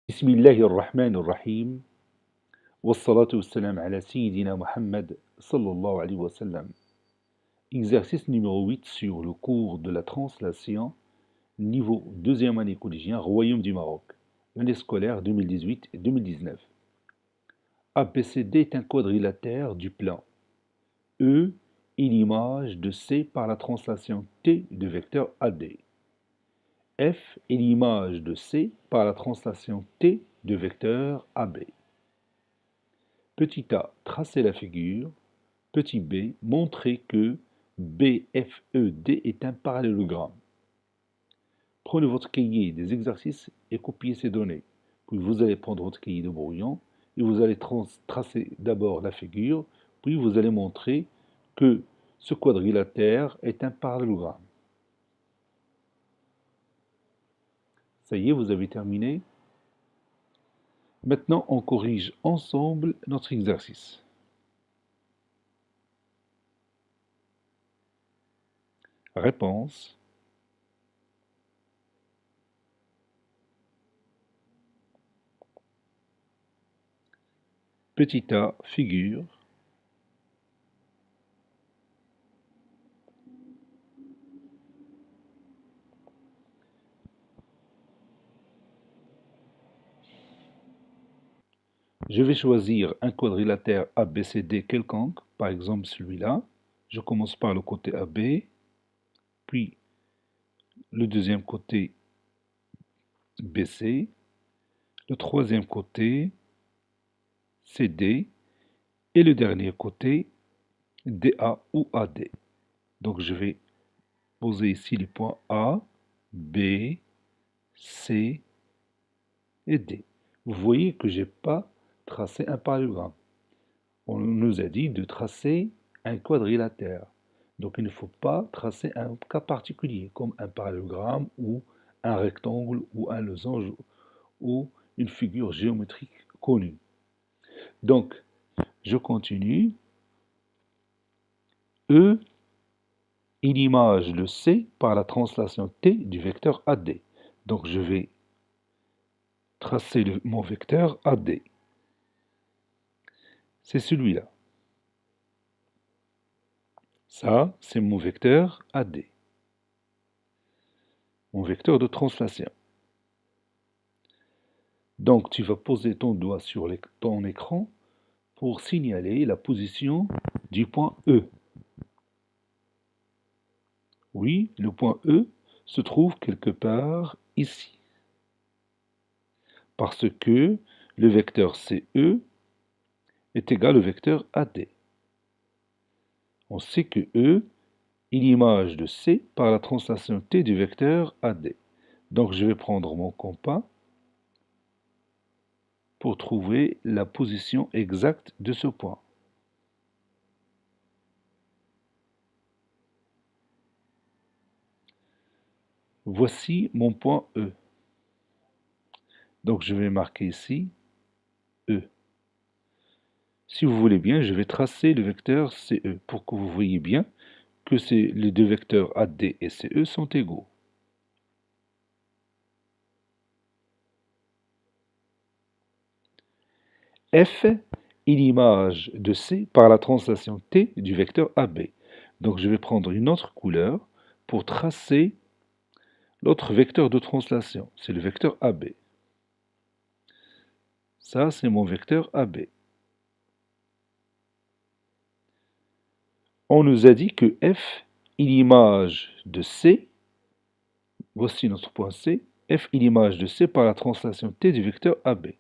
بسم الله الرحمن الرحيم والصلاة والسلام على سيدنا Muhammad sallallahu alayhi wa sallam. Exercice numéro 8 sur le cours de la translation, niveau deuxième année collégien, Royaume du Maroc, année scolaire 2018 et 2019. ABCD est un quadrilatère du plan E et l'image de C par la translation T du vecteur AD. F est l'image de C par la translation T du vecteur AB. Petit a, tracez la figure. Petit b, montrez que BFED est un parallélogramme. Prenez votre cahier des exercices et copiez ces données. Puis vous allez prendre votre cahier de brouillon et vous allez tracer d'abord la figure, puis vous allez montrer que ce quadrilatère est un parallélogramme. Ça y est, vous avez terminé. Maintenant, on corrige ensemble notre exercice. Réponse. Petit a, figure. Je vais choisir un quadrilatère ABCD quelconque, par exemple celui-là. Je commence par le côté AB, puis le deuxième côté BC, le troisième côté CD et le dernier côté DA ou AD. Donc je vais poser ici les points A, B, C et D. Vous voyez que je n'ai pas tracé un parallélogramme. On nous a dit de tracer un quadrilatère. Donc il ne faut pas tracer un cas particulier, comme un parallélogramme ou un rectangle ou un losange ou une figure géométrique connue. Donc, je continue. E est l'image de C par la translation T du vecteur AD. Donc je vais tracer mon vecteur AD. C'est celui-là. Ça, c'est mon vecteur AD. Mon vecteur de translation. Donc tu vas poser ton doigt sur ton écran pour signaler la position du point E. Oui, le point E se trouve quelque part ici. Parce que le vecteur CE est égal au vecteur AD. On sait que E est l'image de C par la translation T du vecteur AD. Donc je vais prendre mon compas pour trouver la position exacte de ce point. Voici mon point E. Donc je vais marquer ici E. Si vous voulez bien, je vais tracer le vecteur CE pour que vous voyez bien que les deux vecteurs AD et CE sont égaux. F est l'image de C par la translation T du vecteur AB. Donc je vais prendre une autre couleur pour tracer l'autre vecteur de translation. C'est le vecteur AB. Ça, c'est mon vecteur AB. On nous a dit que F est l'image de C. Voici notre point C. F est l'image de C par la translation T du vecteur AB.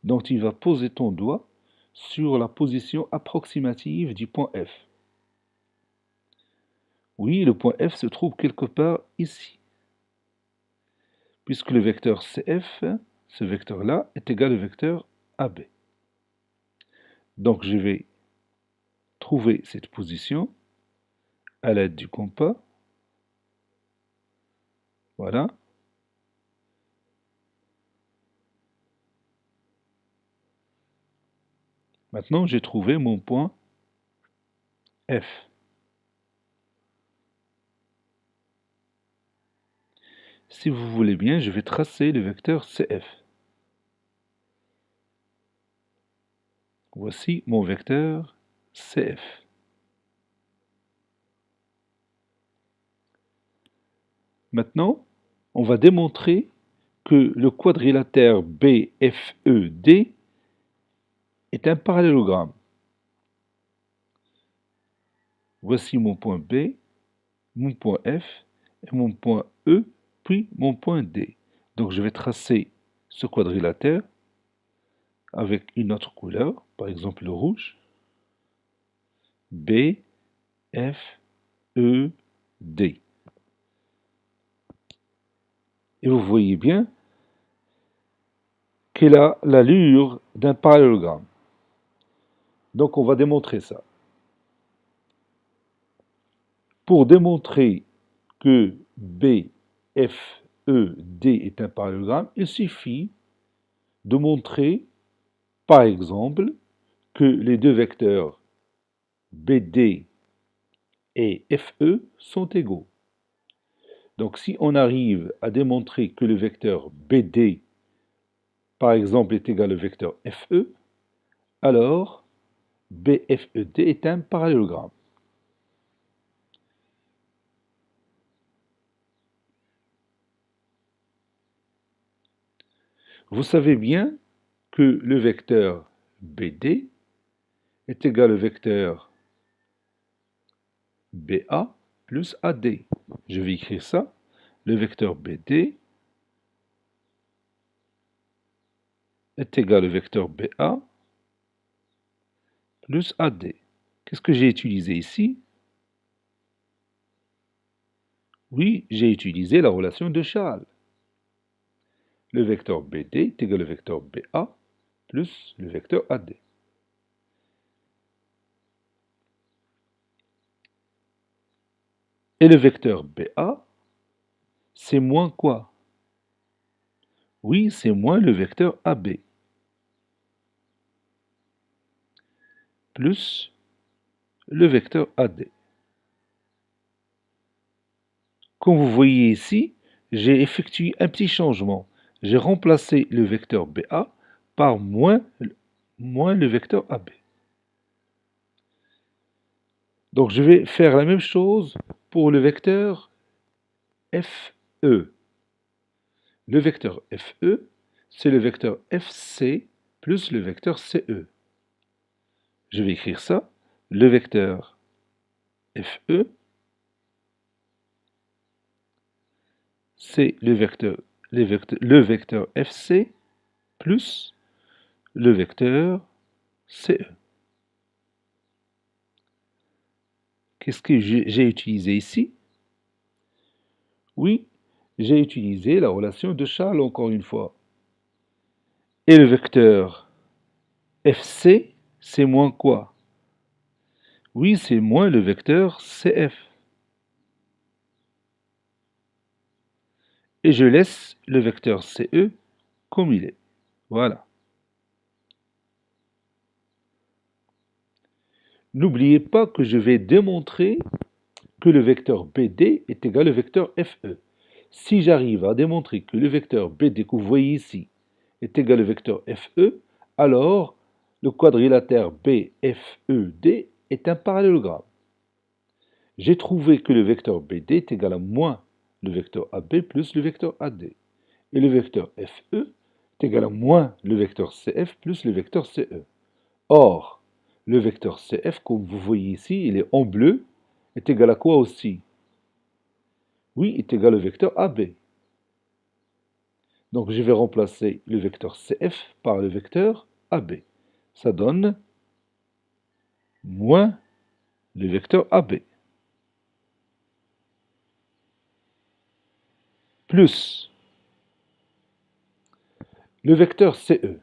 Donc tu vas poser ton doigt sur la position approximative du point F. Oui, le point F se trouve quelque part ici. Puisque le vecteur CF, ce vecteur-là, est égal au vecteur AB. Donc je vais trouver cette position à l'aide du compas. Voilà. Maintenant, j'ai trouvé mon point F. Si vous voulez bien, je vais tracer le vecteur CF. Voici mon vecteur CF. Maintenant, on va démontrer que le quadrilatère BFED est un parallélogramme. Voici mon point B, mon point F, et mon point E, puis mon point D. Donc je vais tracer ce quadrilatère avec une autre couleur, par exemple le rouge. B, F, E, D. Et vous voyez bien qu'elle a l'allure d'un parallélogramme. Donc on va démontrer ça. Pour démontrer que B, F, E, D est un parallélogramme, il suffit de montrer, par exemple, que les deux vecteurs BD et FE sont égaux. Donc si on arrive à démontrer que le vecteur BD, par exemple, est égal au vecteur FE, alors BFED est un parallélogramme. Vous savez bien que le vecteur BD est égal au vecteur BA plus AD. Je vais écrire ça. Le vecteur BD est égal au vecteur BA plus AD. Qu'est-ce que j'ai utilisé ici? Oui, j'ai utilisé la relation de Chasles. Le vecteur BD est égal au vecteur BA plus le vecteur AD. Et le vecteur BA, c'est moins quoi? Oui, c'est moins le vecteur AB. Plus le vecteur AD. Comme vous voyez ici, j'ai effectué un petit changement. J'ai remplacé le vecteur BA par moins le vecteur AB. Donc je vais faire la même chose pour le vecteur FE. Le vecteur FE, c'est le vecteur FC plus le vecteur CE. Je vais écrire ça. Le vecteur FE, c'est le vecteur FC plus le vecteur CE. Qu'est-ce que j'ai utilisé ici? Oui, j'ai utilisé la relation de Chasles encore une fois. Et le vecteur FC, c'est moins quoi? Oui, c'est moins le vecteur CF. Et je laisse le vecteur CE comme il est. Voilà. N'oubliez pas que je vais démontrer que le vecteur BD est égal au vecteur FE. Si j'arrive à démontrer que le vecteur BD que vous voyez ici est égal au vecteur FE, alors le quadrilatère BFED est un parallélogramme. J'ai trouvé que le vecteur BD est égal à moins le vecteur AB plus le vecteur AD. Et le vecteur FE est égal à moins le vecteur CF plus le vecteur CE. Or, le vecteur CF, comme vous voyez ici, il est en bleu, est égal à quoi aussi? Oui, est égal au vecteur AB. Donc je vais remplacer le vecteur CF par le vecteur AB. Ça donne moins le vecteur AB. Plus le vecteur CE.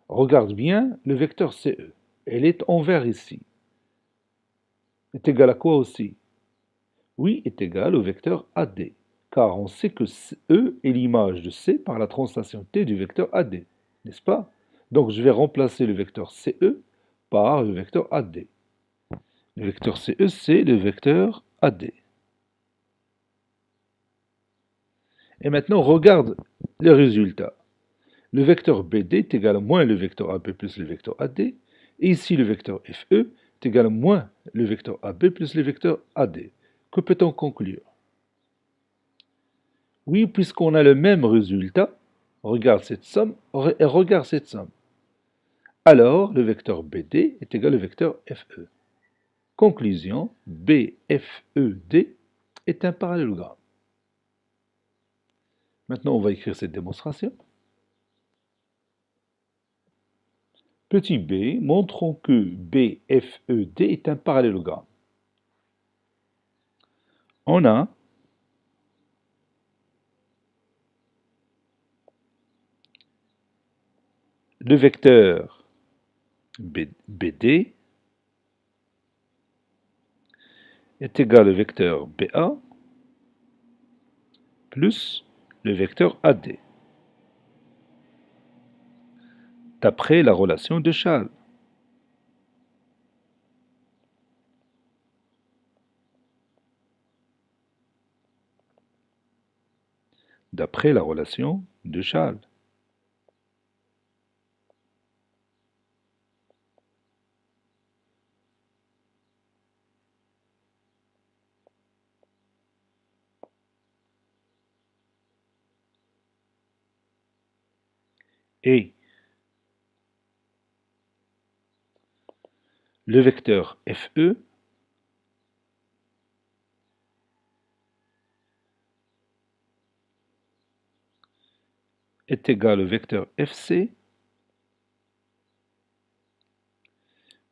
Regarde bien le vecteur CE. Elle est en vert ici. Est égal à quoi aussi? Oui, est égal au vecteur AD. Car on sait que E est l'image de C par la translation T du vecteur AD. N'est-ce pas? Donc je vais remplacer le vecteur CE par le vecteur AD. Le vecteur CE, c'est le vecteur AD. Et maintenant, regarde le résultat. Le vecteur BD est égal à moins le vecteur AB plus le vecteur AD. Et ici, le vecteur FE est égal à moins le vecteur AB plus le vecteur AD. Que peut-on conclure? Oui, puisqu'on a le même résultat, regarde cette somme et regarde cette somme. Alors, le vecteur BD est égal au vecteur FE. Conclusion, BFED est un parallélogramme. Maintenant, on va écrire cette démonstration. Petit b, montrons que BFED est un parallélogramme. On a le vecteur BD est égal au vecteur BA plus le vecteur AD, d'après la relation de Chasles. D'après la relation de Chasles. Et le vecteur FE est égal au vecteur FC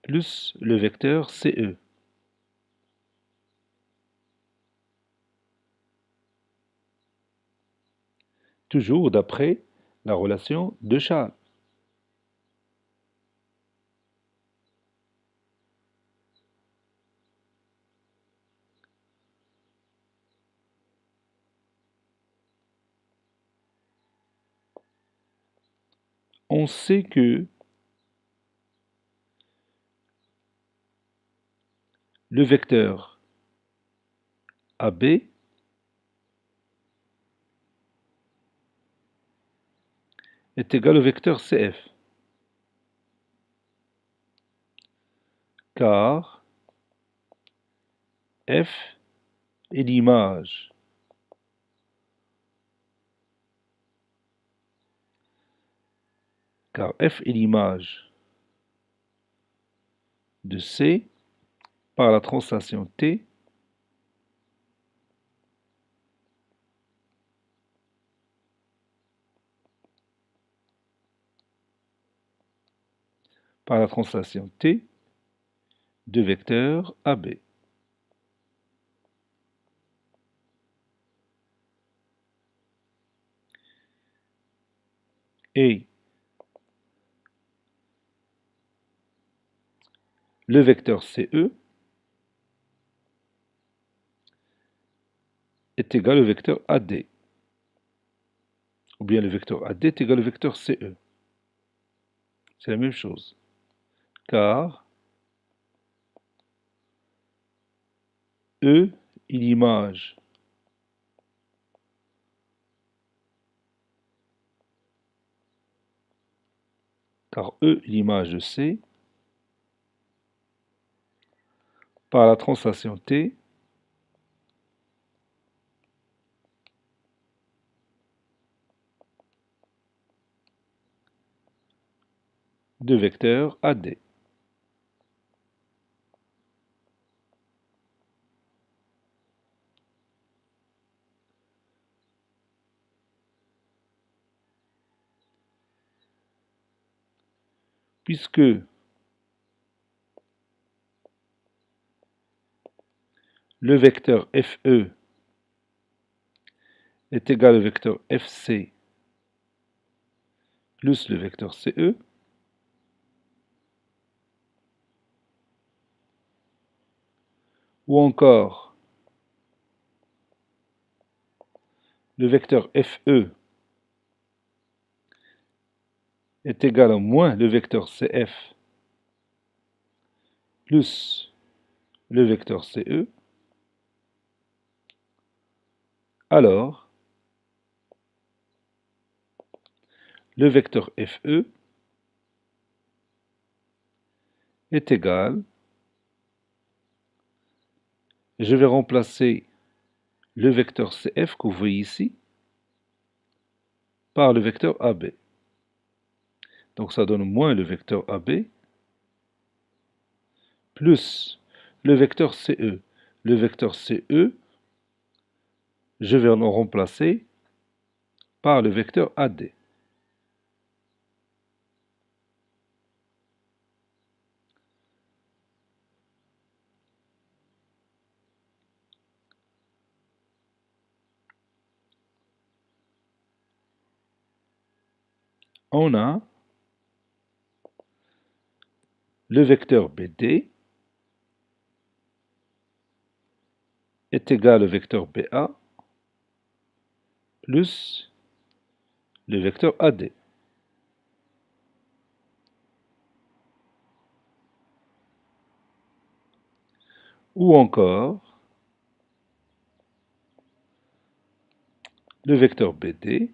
plus le vecteur CE. Toujours d'après la relation de Chasles. On sait que le vecteur AB est égal au vecteur CF, car F est l'image de C par la translation T par la translation T de vecteur AB. Et le vecteur CE est égal au vecteur AD. Ou bien le vecteur AD est égal au vecteur CE. C'est la même chose. Car E est l'image de C par la translation T de vecteur AD. Puisque le vecteur FE est égal au vecteur FC plus le vecteur CE, ou encore le vecteur FE est égal à moins le vecteur CF plus le vecteur CE, alors le vecteur FE est égal, je vais remplacer le vecteur CF que vous voyez ici par le vecteur AB. Donc ça donne moins le vecteur AB plus le vecteur CE. Le vecteur CE, je vais le remplacer par le vecteur AD. On a le vecteur BD est égal au vecteur BA plus le vecteur AD. Ou encore, le vecteur BD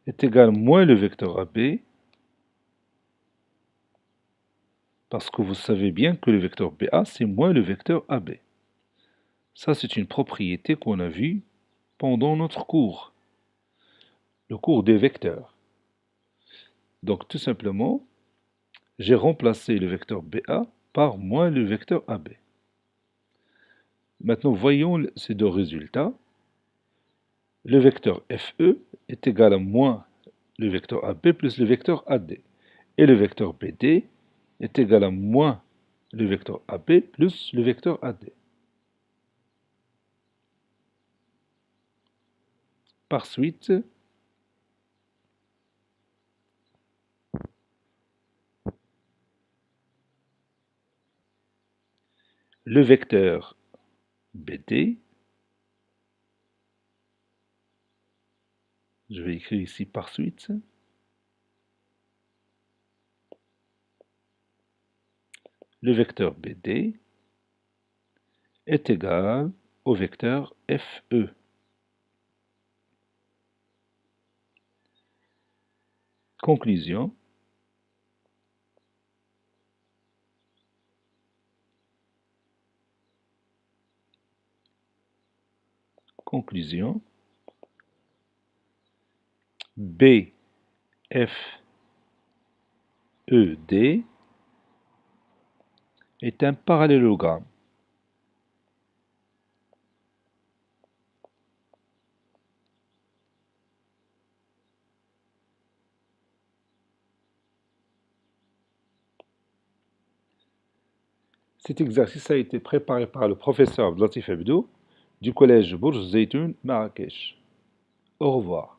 est égal moins le vecteur AB, parce que vous savez bien que le vecteur BA, c'est moins le vecteur AB. Ça, c'est une propriété qu'on a vue pendant notre cours, le cours des vecteurs. Donc, tout simplement, j'ai remplacé le vecteur BA par moins le vecteur AB. Maintenant, voyons ces deux résultats. Le vecteur FE est égal à moins le vecteur AB plus le vecteur AD. Et le vecteur BD est égal à moins le vecteur AB plus le vecteur AD. Par suite, le vecteur BD, je vais écrire ici par suite, le vecteur BD est égal au vecteur FE. Conclusion. Conclusion. BFED est un parallélogramme. Cet exercice a été préparé par le professeur Abdelatif Hebdo du collège Bourj Zeytoun, Marrakech. Au revoir.